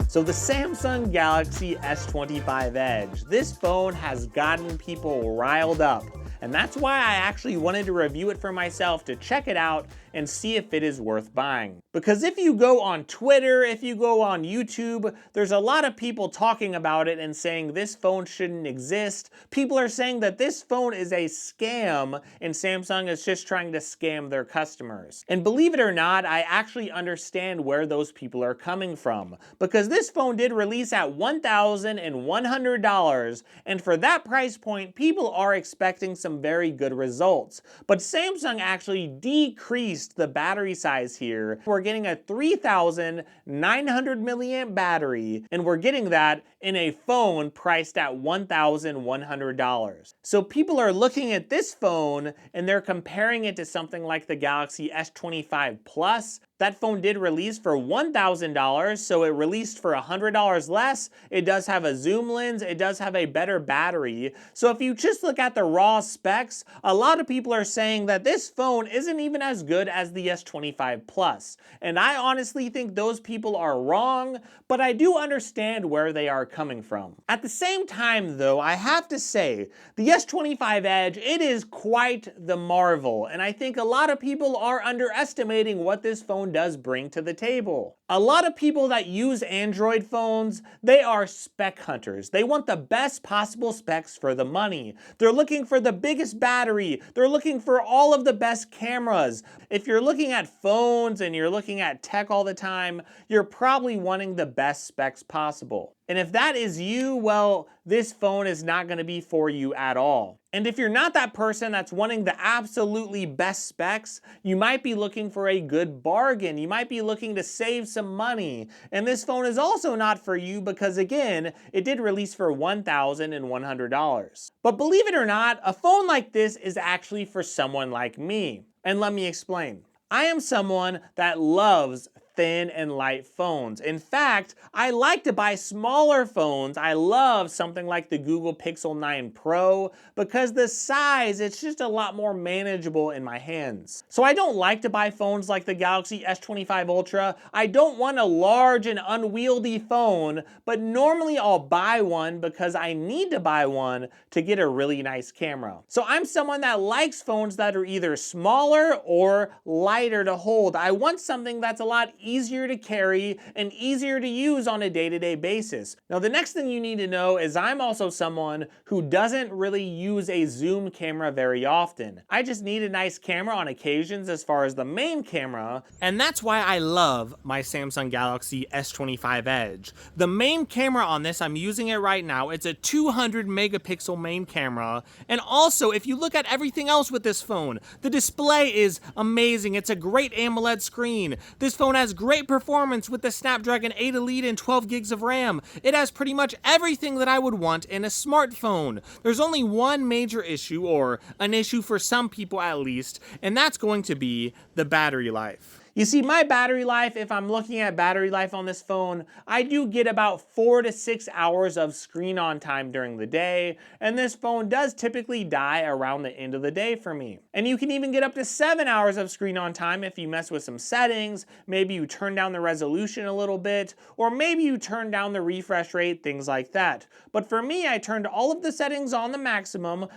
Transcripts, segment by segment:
So the Samsung Galaxy S25 Edge, this phone has gotten people riled up. And that's why I actually wanted to review it for myself to check it out and see if it is worth buying. Because if you go on Twitter, if you go on YouTube, there's a lot of people talking about it and saying this phone shouldn't exist. People are saying that this phone is a scam and Samsung is just trying to scam their customers. And believe it or not, I actually understand where those people are coming from. Because this phone did release at $1,100, and for that price point, people are expecting some very good results. But Samsung actually decreased the battery size here. We're getting a 3,900 milliamp battery, and we're getting that in a phone priced at $1,100. So people are looking at this phone and they're comparing it to something like the Galaxy S25 Plus. That phone did release for $1,000, so it released for $100 less. It does have a zoom lens, it does have a better battery. So if you just look at the raw specs, a lot of people are saying that this phone isn't even as good as the S25 Plus. And I honestly think those people are wrong, but I do understand where they are coming from. At the same time though, I have to say, the S25 Edge, it is quite the marvel, and I think a lot of people are underestimating what this phone does bring to the table. A lot of people that use Android phones, they are spec hunters. They want the best possible specs for the money. They're looking for the biggest battery. They're looking for all of the best cameras. If you're looking at phones and you're looking at tech all the time, you're probably wanting the best specs possible. And if that is you, well, this phone is not going to be for you at all. And if you're not that person that's wanting the absolutely best specs, you might be looking for a good bargain. You might be looking to save some money. And this phone is also not for you because, again, it did release for $1,100. But believe it or not, a phone like this is actually for someone like me. And let me explain. I am someone that loves thin and light phones. In fact, I like to buy smaller phones. I love something like the Google Pixel 9 Pro because the size, it's just a lot more manageable in my hands. So I don't like to buy phones like the Galaxy S25 Ultra. I don't want a large and unwieldy phone, but normally I'll buy one because I need to buy one to get a really nice camera. So I'm someone that likes phones that are either smaller or lighter to hold. I want something that's a lot easier to carry and easier to use on a day-to-day basis. Now, the next thing you need to know is I'm also someone who doesn't really use a zoom camera very often. I just need a nice camera on occasions as far as the main camera, and that's why I love my Samsung Galaxy S25 Edge. The main camera on this, I'm using it right now, it's a 200 megapixel main camera, and also if you look at everything else with this phone, the display is amazing. It's a great AMOLED screen. This phone has great performance with the Snapdragon 8 Elite and 12 gigs of RAM. It has pretty much everything that I would want in a smartphone. There's only one major issue, or an issue for some people at least, and that's going to be the battery life. You see, my battery life, if I'm looking at battery life on this phone, I do get about 4 to 6 hours of screen on time during the day, and this phone does typically die around the end of the day for me. And you can even get up to 7 hours of screen on time if you mess with some settings, maybe you turn down the resolution a little bit, or maybe you turn down the refresh rate, things like that. But for me, I turned all of the settings on the maximum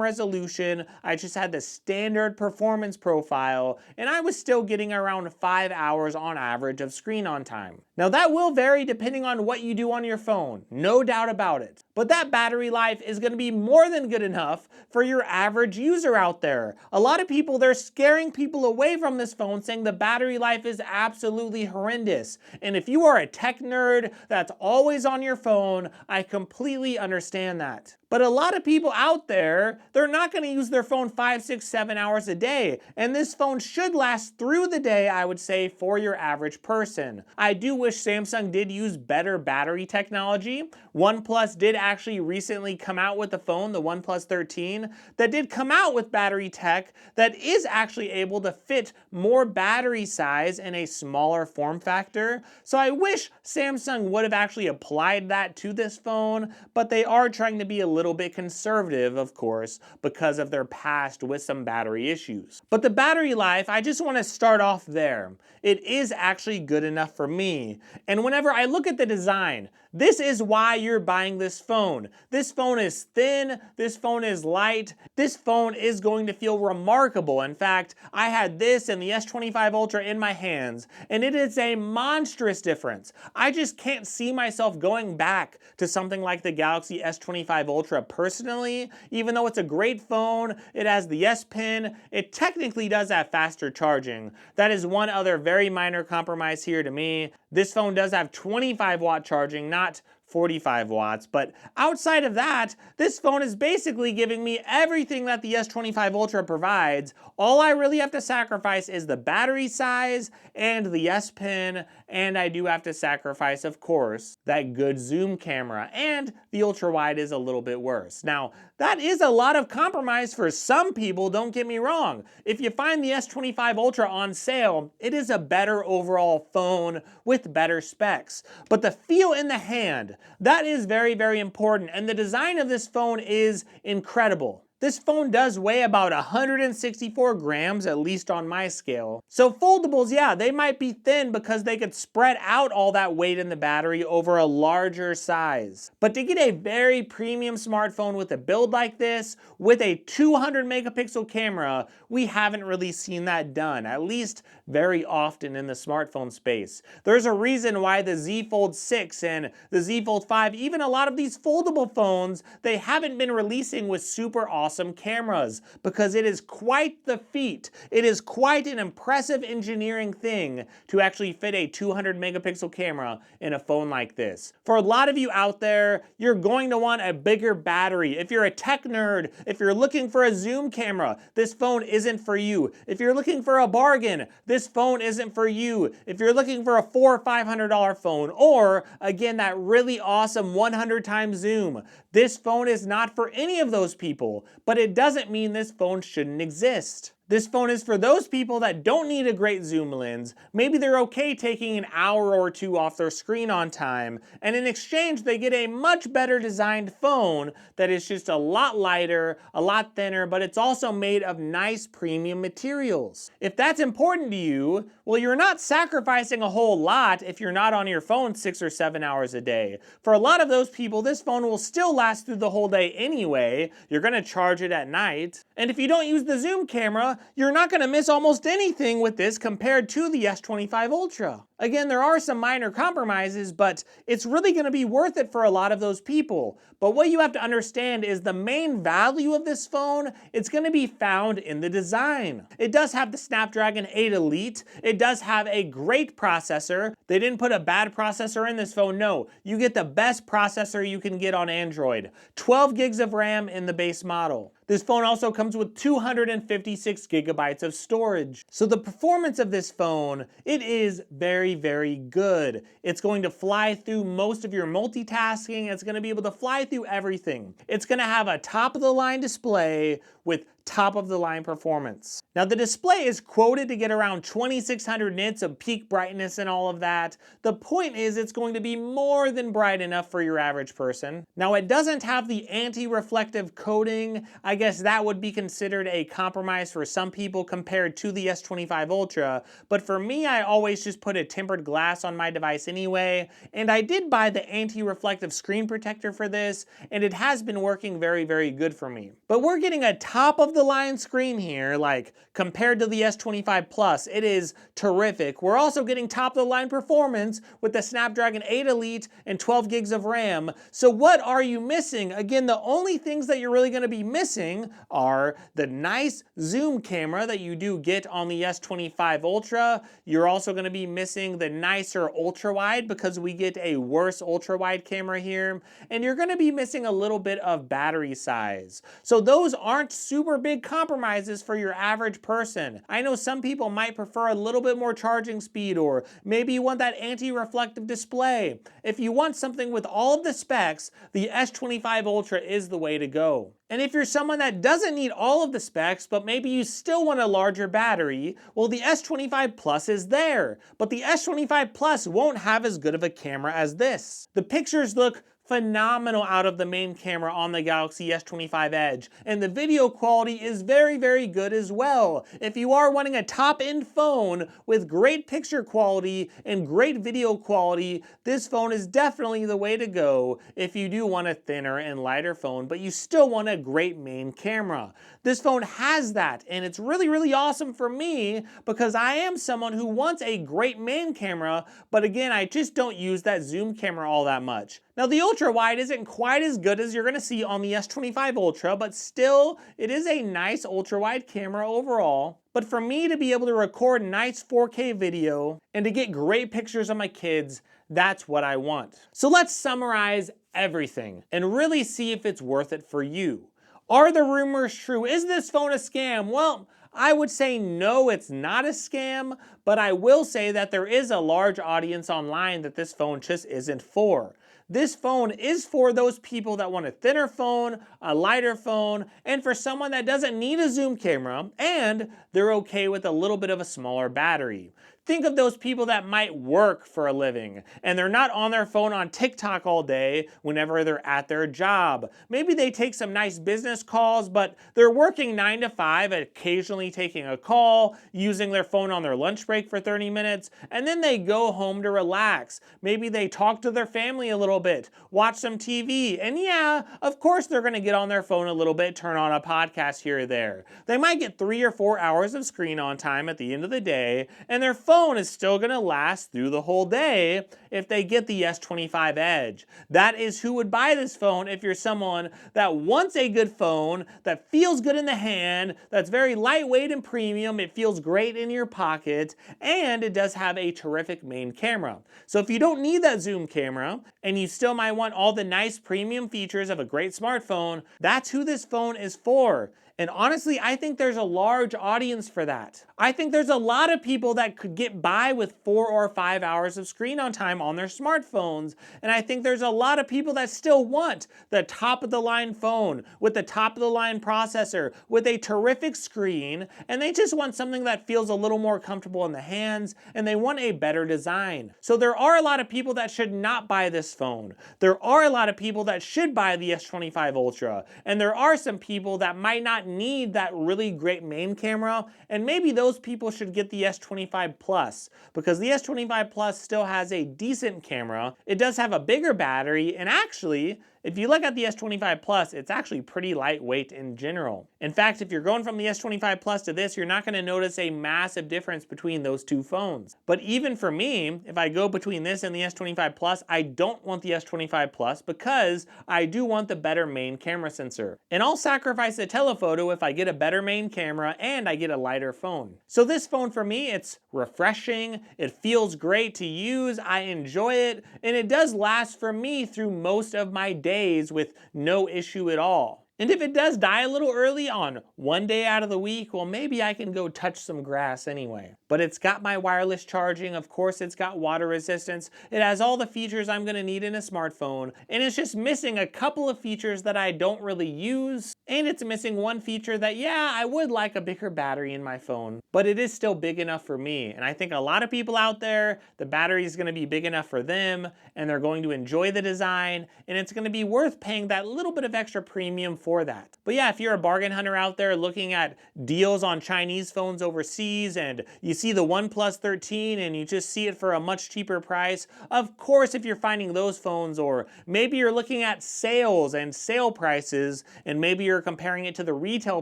resolution, I just had the standard performance profile, and I was still getting around 5 hours on average of screen on time. Now that will vary depending on what you do on your phone, no doubt about it. But that battery life is going to be more than good enough for your average user out there. A lot of people, they're scaring people away from this phone saying the battery life is absolutely horrendous. And if you are a tech nerd that's always on your phone, I completely understand that. But a lot of people out there, they're not going to use their phone 5, 6, 7 hours a day. And this phone should last through the day, I would say, for your average person. I do wish Samsung did use better battery technology. OnePlus did actually recently come out with a phone, the OnePlus 13, that did come out with battery tech that is actually able to fit more battery size in a smaller form factor. So I wish Samsung would have actually applied that to this phone, but they are trying to be a little little bit conservative, of course, because of their past with some battery issues. But the battery life, I just want to start off there. It is actually good enough for me. And whenever I look at the design, this is why you're buying this phone. This phone is thin, this phone is light, this phone is going to feel remarkable. In fact, I had this and the S25 Ultra in my hands, and it is a monstrous difference. I just can't see myself going back to something like the Galaxy S25 Ultra personally. Even though it's a great phone, it has the S Pen, it technically does have faster charging. That is one other very minor compromise here to me. This phone does have 25-watt charging, not 45 watts, but outside of that, this phone is basically giving me everything that the S25 Ultra provides. All I really have to sacrifice is the battery size and the S Pen, and I do have to sacrifice, of course, that good zoom camera, and the ultra wide is a little bit worse. Now, that is a lot of compromise for some people, don't get me wrong. If you find the S25 Ultra on sale, it is a better overall phone with better specs. But the feel in the hand, that is very, very important, and the design of this phone is incredible. This phone does weigh about 164 grams, at least on my scale. So foldables, yeah, they might be thin because they could spread out all that weight in the battery over a larger size. But to get a very premium smartphone with a build like this, with a 200 megapixel camera, we haven't really seen that done, at least very often in the smartphone space. There's a reason why the Z Fold 6 and the Z Fold 5, even a lot of these foldable phones, they haven't been releasing with super awesome cameras, because it is quite the feat. It is quite an impressive engineering thing to actually fit a 200 megapixel camera in a phone like this. For a lot of you out there, you're going to want a bigger battery. If you're a tech nerd, if you're looking for a zoom camera, this phone isn't for you. If you're looking for a bargain, this phone isn't for you. If you're looking for a $400 or $500 phone, or again, that really awesome 100 times zoom, this phone is not for any of those people. But it doesn't mean this phone shouldn't exist. This phone is for those people that don't need a great zoom lens. Maybe they're okay taking an hour or two off their screen on time, and in exchange they get a much better designed phone that is just a lot lighter, a lot thinner, but it's also made of nice premium materials. If that's important to you, well, you're not sacrificing a whole lot if you're not on your phone 6 or 7 hours a day. For a lot of those people, this phone will still last through the whole day anyway. You're gonna charge it at night. And if you don't use the zoom camera, you're not going to miss almost anything with this compared to the S25 Ultra. Again, there are some minor compromises, but it's really going to be worth it for a lot of those people. But what you have to understand is the main value of this phone, it's going to be found in the design. It does have the Snapdragon 8 Elite. It does have a great processor. They didn't put a bad processor in this phone, no. You get the best processor you can get on Android. 12 gigs of RAM in the base model. This phone also comes with 256 gigabytes of storage. So the performance of this phone, it is very, very good. It's going to fly through most of your multitasking. It's going to be able to fly through everything. It's going to have a top-of-the-line display with top-of-the-line performance. Now, the display is quoted to get around 2600 nits of peak brightness and all of that. The point is it's going to be more than bright enough for your average person. Now, it doesn't have the anti-reflective coating. I guess that would be considered a compromise for some people compared to the S25 Ultra, but for me, I always just put a tempered glass on my device anyway, and I did buy the anti-reflective screen protector for this, and it has been working very, very good for me. But we're getting a top-of-the-line screen here, like compared to the S25 Plus, it is terrific. We're also getting top-of-the-line performance with the Snapdragon 8 Elite and 12 gigs of RAM. So what are you missing? Again, the only things that you're really going to be missing are the nice zoom camera that you do get on the S25 Ultra. You're also going to be missing the nicer ultra-wide because we get a worse ultra-wide camera here. And you're going to be missing a little bit of battery size. So those aren't super big compromises for your average person. I know some people might prefer a little bit more charging speed, or maybe you want that anti-reflective display. If you want something with all of the specs, the S25 Ultra is the way to go. And if you're someone that doesn't need all of the specs, but maybe you still want a larger battery, well, the S25 Plus is there. But the S25 Plus won't have as good of a camera as this. The pictures look phenomenal out of the main camera on the Galaxy S25 Edge, and the video quality is very, very good as well. If you are wanting a top-end phone with great picture quality and great video quality, this phone is definitely the way to go if you do want a thinner and lighter phone, but you still want a great main camera. This phone has that, and it's really, really awesome for me because I am someone who wants a great main camera, but again, I just don't use that zoom camera all that much. Now, the ultra wide isn't quite as good as you're going to see on the S25 Ultra, but still, it is a nice ultra wide camera overall. But for me to be able to record nice 4K video and to get great pictures of my kids, that's what I want. So let's summarize everything and really see if it's worth it for you. Are the rumors true? Is this phone a scam? Well, I would say no, it's not a scam, but I will say that there is a large audience online that this phone just isn't for. This phone is for those people that want a thinner phone, a lighter phone, and for someone that doesn't need a zoom camera, and they're okay with a little bit of a smaller battery. Think of those people that might work for a living and they're not on their phone on TikTok all day whenever they're at their job. Maybe they take some nice business calls, but they're working 9 to 5, occasionally taking a call, using their phone on their lunch break for 30 minutes, and then they go home to relax. Maybe they talk to their family a little bit, watch some TV, and yeah, of course they're going to get on their phone a little bit, turn on a podcast here or there. They might get 3 or 4 hours of screen on time at the end of the day, and their phone is still going to last through the whole day if they get the S25 Edge. That is who would buy this phone if you're someone that wants a good phone, that feels good in the hand, that's very lightweight and premium, it feels great in your pocket, and it does have a terrific main camera. So if you don't need that zoom camera, and you still might want all the nice premium features of a great smartphone, that's who this phone is for. And honestly, I think there's a large audience for that. I think there's a lot of people that could get by with 4 or 5 hours of screen on time on their smartphones. And I think there's a lot of people that still want the top of the line phone with the top of the line processor with a terrific screen. And they just want something that feels a little more comfortable in the hands, and they want a better design. So there are a lot of people that should not buy this phone. There are a lot of people that should buy the S25 Ultra. And there are some people that might not need that really great main camera, and maybe those people should get the S25 Plus, because the S25 Plus still has a decent camera. It does have a bigger battery, and actually, if you look at the S25 Plus, it's actually pretty lightweight in general. In fact, if you're going from the S25 Plus to this, you're not going to notice a massive difference between those two phones. But even for me, if I go between this and the S25 Plus, I don't want the S25 Plus because I do want the better main camera sensor. And I'll sacrifice the telephoto if I get a better main camera and I get a lighter phone. So this phone for me, it's refreshing, it feels great to use, I enjoy it, and it does last for me through most of my days with no issue at all. And if it does die a little early on one day out of the week, well, maybe I can go touch some grass anyway. But it's got my wireless charging, of course it's got water resistance, it has all the features I'm gonna need in a smartphone, and it's just missing a couple of features that I don't really use, and it's missing one feature that, yeah, I would like a bigger battery in my phone, but it is still big enough for me. And I think a lot of people out there, the battery is gonna be big enough for them, and they're going to enjoy the design, and it's gonna be worth paying that little bit of extra premium for that. But yeah, if you're a bargain hunter out there looking at deals on Chinese phones overseas and you see the OnePlus 13 and you just see it for a much cheaper price, of course if you're finding those phones, or maybe you're looking at sales and sale prices and maybe you're comparing it to the retail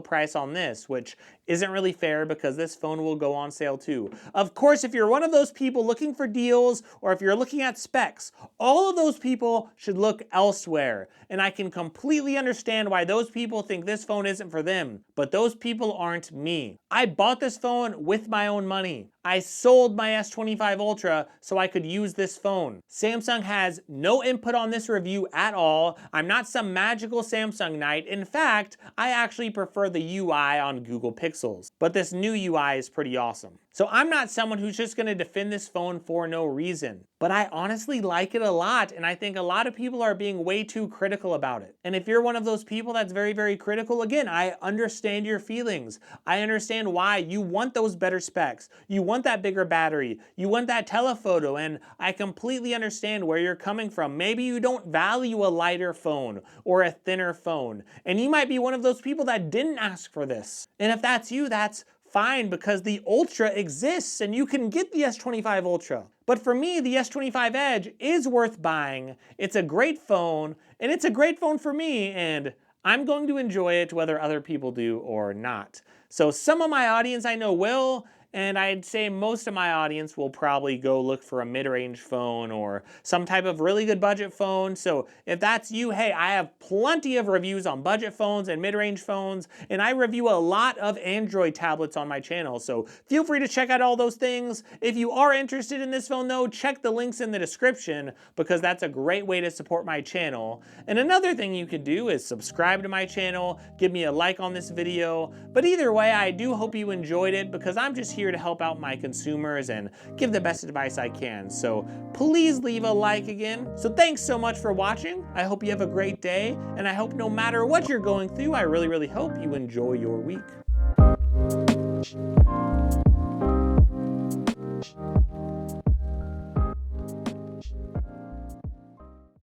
price on this, which isn't really fair because this phone will go on sale too. Of course, if you're one of those people looking for deals, or if you're looking at specs, all of those people should look elsewhere. And I can completely understand why those people think this phone isn't for them, but those people aren't me. I bought this phone with my own money. I sold my S25 Ultra so I could use this phone. Samsung has no input on this review at all. I'm not some magical Samsung knight. In fact, I actually prefer the UI on Google Pixels. But this new UI is pretty awesome. So I'm not someone who's just gonna defend this phone for no reason. But I honestly like it a lot, and I think a lot of people are being way too critical about it. And if you're one of those people that's very, very critical, again, I understand your feelings. I understand why you want those better specs. You want want that bigger battery, you want that telephoto, and I completely understand where you're coming from. Maybe you don't value a lighter phone or a thinner phone, and you might be one of those people that didn't ask for this. And if that's you, that's fine, because the Ultra exists and you can get the S25 Ultra. But for me, the S25 Edge is worth buying. It's a great phone, and it's a great phone for me, and I'm going to enjoy it whether other people do or not. So some of my audience I know will, and I'd say most of my audience will probably go look for a mid-range phone or some type of really good budget phone. So if that's you, hey, I have plenty of reviews on budget phones and mid-range phones, and I review a lot of Android tablets on my channel. So feel free to check out all those things. If you are interested in this phone though, check the links in the description, because that's a great way to support my channel. And another thing you could do is subscribe to my channel, give me a like on this video. But either way, I do hope you enjoyed it, because I'm just here to help out my consumers and give the best advice I can. So please leave a like again. So thanks so much for watching. I hope you have a great day, and I hope no matter what you're going through, I really, really hope you enjoy your week.